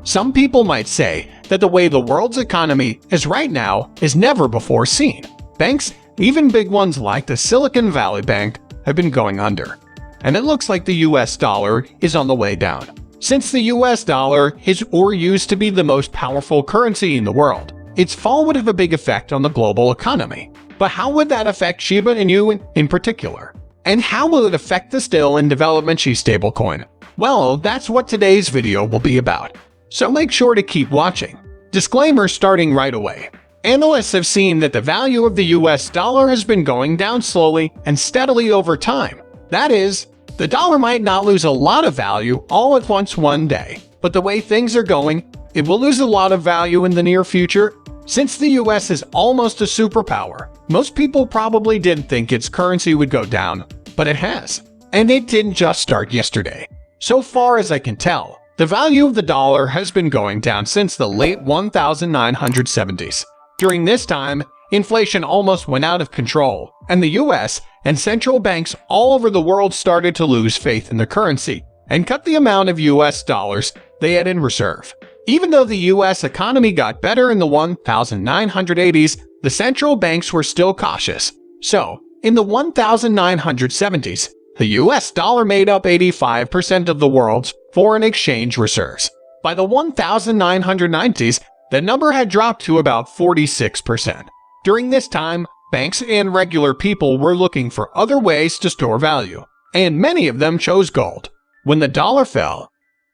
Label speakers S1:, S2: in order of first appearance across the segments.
S1: Some people might say that the way the world's economy is right now is never before seen. Banks, even big ones like the Silicon Valley Bank, have been going under. And it looks like the US dollar is on the way down. Since the US dollar is or used to be the most powerful currency in the world, its fall would have a big effect on the global economy. But how would that affect Shiba Inu in particular? And how will it affect the still in development Shi stablecoin? Well, that's what today's video will be about. So make sure to keep watching. Disclaimer starting right away. Analysts have seen that the value of the US dollar has been going down slowly and steadily over time. That is, the dollar might not lose a lot of value all at once one day, but the way things are going, it will lose a lot of value in the near future. Since the US is almost a superpower, most people probably didn't think its currency would go down, but it has. And it didn't just start yesterday. So far as I can tell, the value of the dollar has been going down since the late 1970s. During this time, inflation almost went out of control, and the US and central banks all over the world started to lose faith in the currency and cut the amount of US dollars they had in reserve. Even though the US economy got better in the 1980s, the central banks were still cautious. So, in the 1970s, the US dollar made up 85% of the world's foreign exchange reserves. By the 1990s, the number had dropped to about 46%. During this time, banks and regular people were looking for other ways to store value, and many of them chose gold. When the dollar fell,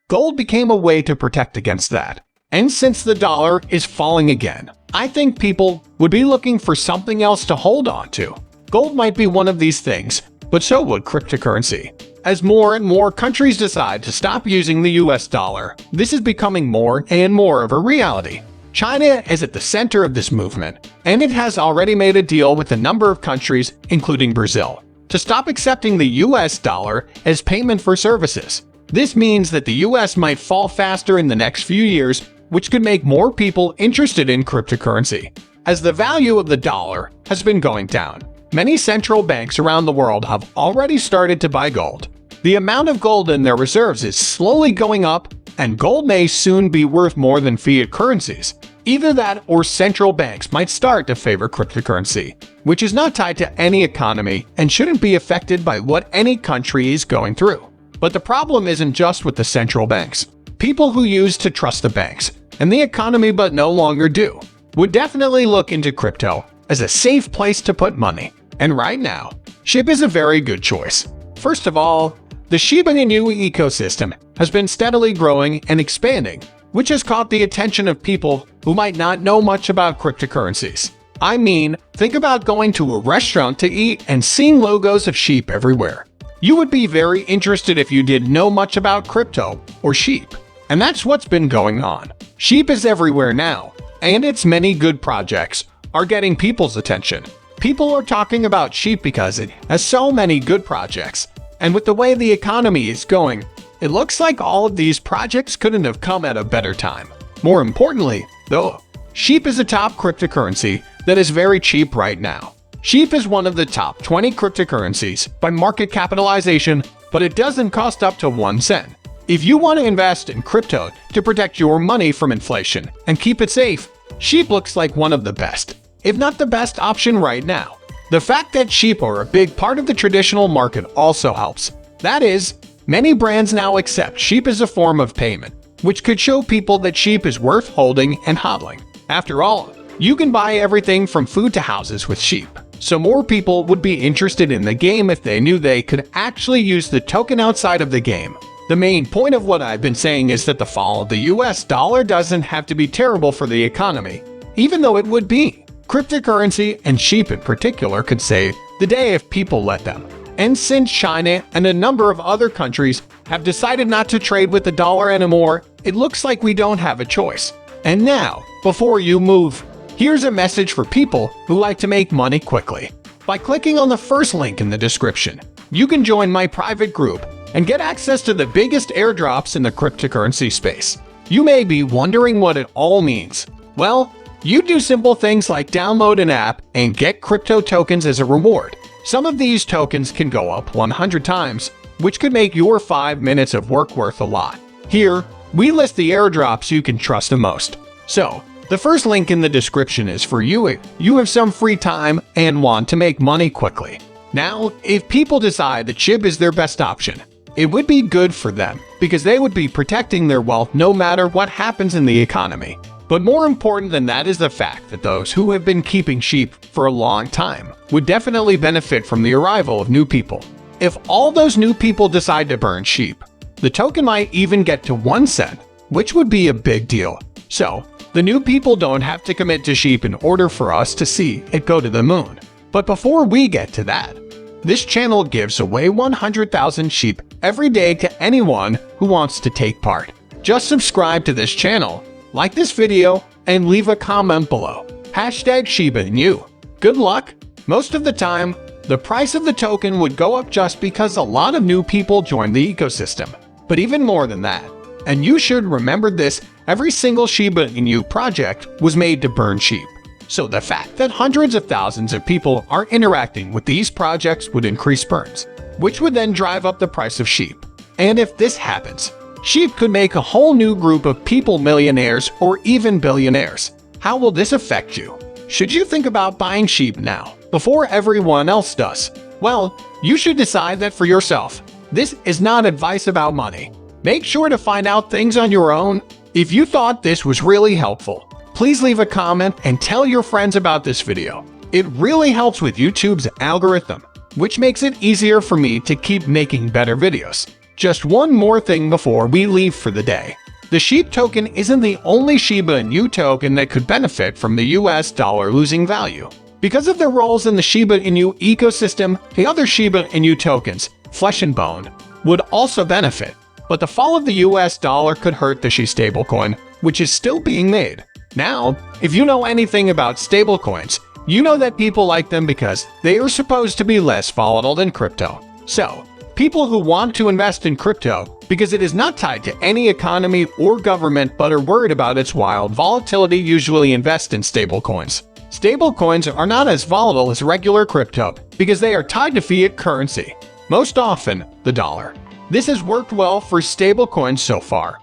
S1: gold became a way to protect against that. And since the dollar is falling again, I think people would be looking for something else to hold on to. Gold might be one of these things, but so would cryptocurrency. As more and more countries decide to stop using the US dollar, this is becoming more and more of a reality. China is at the center of this movement, and it has already made a deal with a number of countries, including Brazil, to stop accepting the US dollar as payment for services. This means that the US might fall faster in the next few years, which could make more people interested in cryptocurrency. As the value of the dollar has been going down, many central banks around the world have already started to buy gold. The amount of gold in their reserves is slowly going up, and gold may soon be worth more than fiat currencies. Either that or central banks might start to favor cryptocurrency, which is not tied to any economy and shouldn't be affected by what any country is going through. But the problem isn't just with the central banks. People who used to trust the banks and the economy but no longer do would definitely look into crypto as a safe place to put money. And right now, Shib is a very good choice. First of all, the Shiba Inu ecosystem has been steadily growing and expanding, which has caught the attention of people who might not know much about cryptocurrencies. I mean, think about going to a restaurant to eat and seeing logos of sheep everywhere. You would be very interested if you didn't know much about crypto or sheep. And that's what's been going on. Sheep is everywhere now, and its many good projects are getting people's attention. People are talking about sheep because it has so many good projects. And with the way the economy is going, it looks like all of these projects couldn't have come at a better time. More importantly, though, sheep is a top cryptocurrency that is very cheap right now. Sheep is one of the top 20 cryptocurrencies by market capitalization, but it doesn't cost up to 1 cent. If you want to invest in crypto to protect your money from inflation and keep it safe, sheep looks like one of the best, if not the best option right now. The fact that sheep are a big part of the traditional market also helps. That is, many brands now accept sheep as a form of payment, which could show people that sheep is worth holding and hodling. After all, you can buy everything from food to houses with sheep. So more people would be interested in the game if they knew they could actually use the token outside of the game. The main point of what I've been saying is that the fall of the US dollar doesn't have to be terrible for the economy, even though it would be. Cryptocurrency and sheep in particular could save the day if people let them. And since China and a number of other countries have decided not to trade with the dollar anymore, it looks like we don't have a choice. And now, before you move, here's a message for people who like to make money quickly. By clicking on the first link in the description, you can join my private group and get access to the biggest airdrops in the cryptocurrency space. You may be wondering what it all means. Well, you do simple things like download an app and get crypto tokens as a reward. Some of these tokens can go up 100 times, which could make your 5 minutes of work worth a lot. Here, we list the airdrops you can trust the most. So, the first link in the description is for you if you have some free time and want to make money quickly. Now, if people decide that Shib is their best option, it would be good for them because they would be protecting their wealth no matter what happens in the economy. But more important than that is the fact that those who have been keeping Shib for a long time would definitely benefit from the arrival of new people. If all those new people decide to burn Shib, the token might even get to 1 cent, which would be a big deal. So, the new people don't have to commit to Shib in order for us to see it go to the moon. But before we get to that, this channel gives away 100,000 Shib every day to anyone who wants to take part. Just subscribe to this channel, like this video, and leave a comment below. Hashtag Shiba Inu. Good luck! Most of the time, the price of the token would go up just because a lot of new people join the ecosystem. But even more than that, and you should remember this, every single Shiba Inu project was made to burn Shib. So the fact that hundreds of thousands of people are interacting with these projects would increase burns, which would then drive up the price of Shib. And if this happens, Shib could make a whole new group of people millionaires or even billionaires. How will this affect you? Should you think about buying Shib now, before everyone else does? Well, you should decide that for yourself. This is not advice about money. Make sure to find out things on your own. If you thought this was really helpful, please leave a comment and tell your friends about this video. It really helps with YouTube's algorithm, which makes it easier for me to keep making better videos. Just one more thing before we leave for the day. The Shib token isn't the only Shiba Inu token that could benefit from the US dollar losing value. Because of their roles in the Shiba Inu ecosystem, the other Shiba Inu tokens, Flesh and Bone, would also benefit. But the fall of the US dollar could hurt the Shib stablecoin, which is still being made. Now, if you know anything about stablecoins, you know that people like them because they are supposed to be less volatile than crypto. So, people who want to invest in crypto because it is not tied to any economy or government but are worried about its wild volatility usually invest in stablecoins. Stablecoins are not as volatile as regular crypto because they are tied to fiat currency, most often the dollar. This has worked well for stablecoins so far.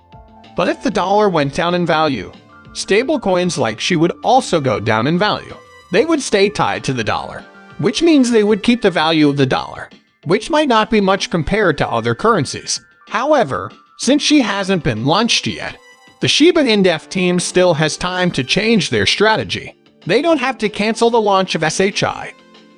S1: But if the dollar went down in value, stablecoins like Shib would also go down in value. They would stay tied to the dollar, which means they would keep the value of the dollar, which might not be much compared to other currencies. However, since she hasn't been launched yet, the Shiba Inu team still has time to change their strategy. They don't have to cancel the launch of SHI.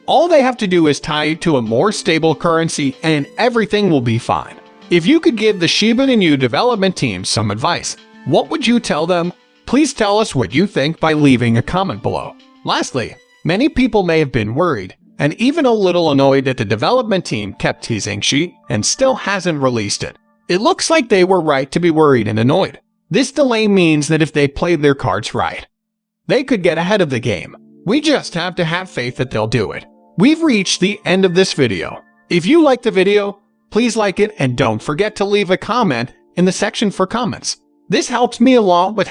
S1: All they have to do is tie it to a more stable currency and everything will be fine. If you could give the Shiba Inu development team some advice, what would you tell them? Please tell us what you think by leaving a comment below. Lastly, many people may have been worried and even a little annoyed that the development team kept teasing Shib and still hasn't released it. It looks like they were right to be worried and annoyed. This delay means that if they played their cards right, they could get ahead of the game. We just have to have faith that they'll do it. We've reached the end of this video. If you liked the video, please like it and don't forget to leave a comment in the section for comments. This helps me along with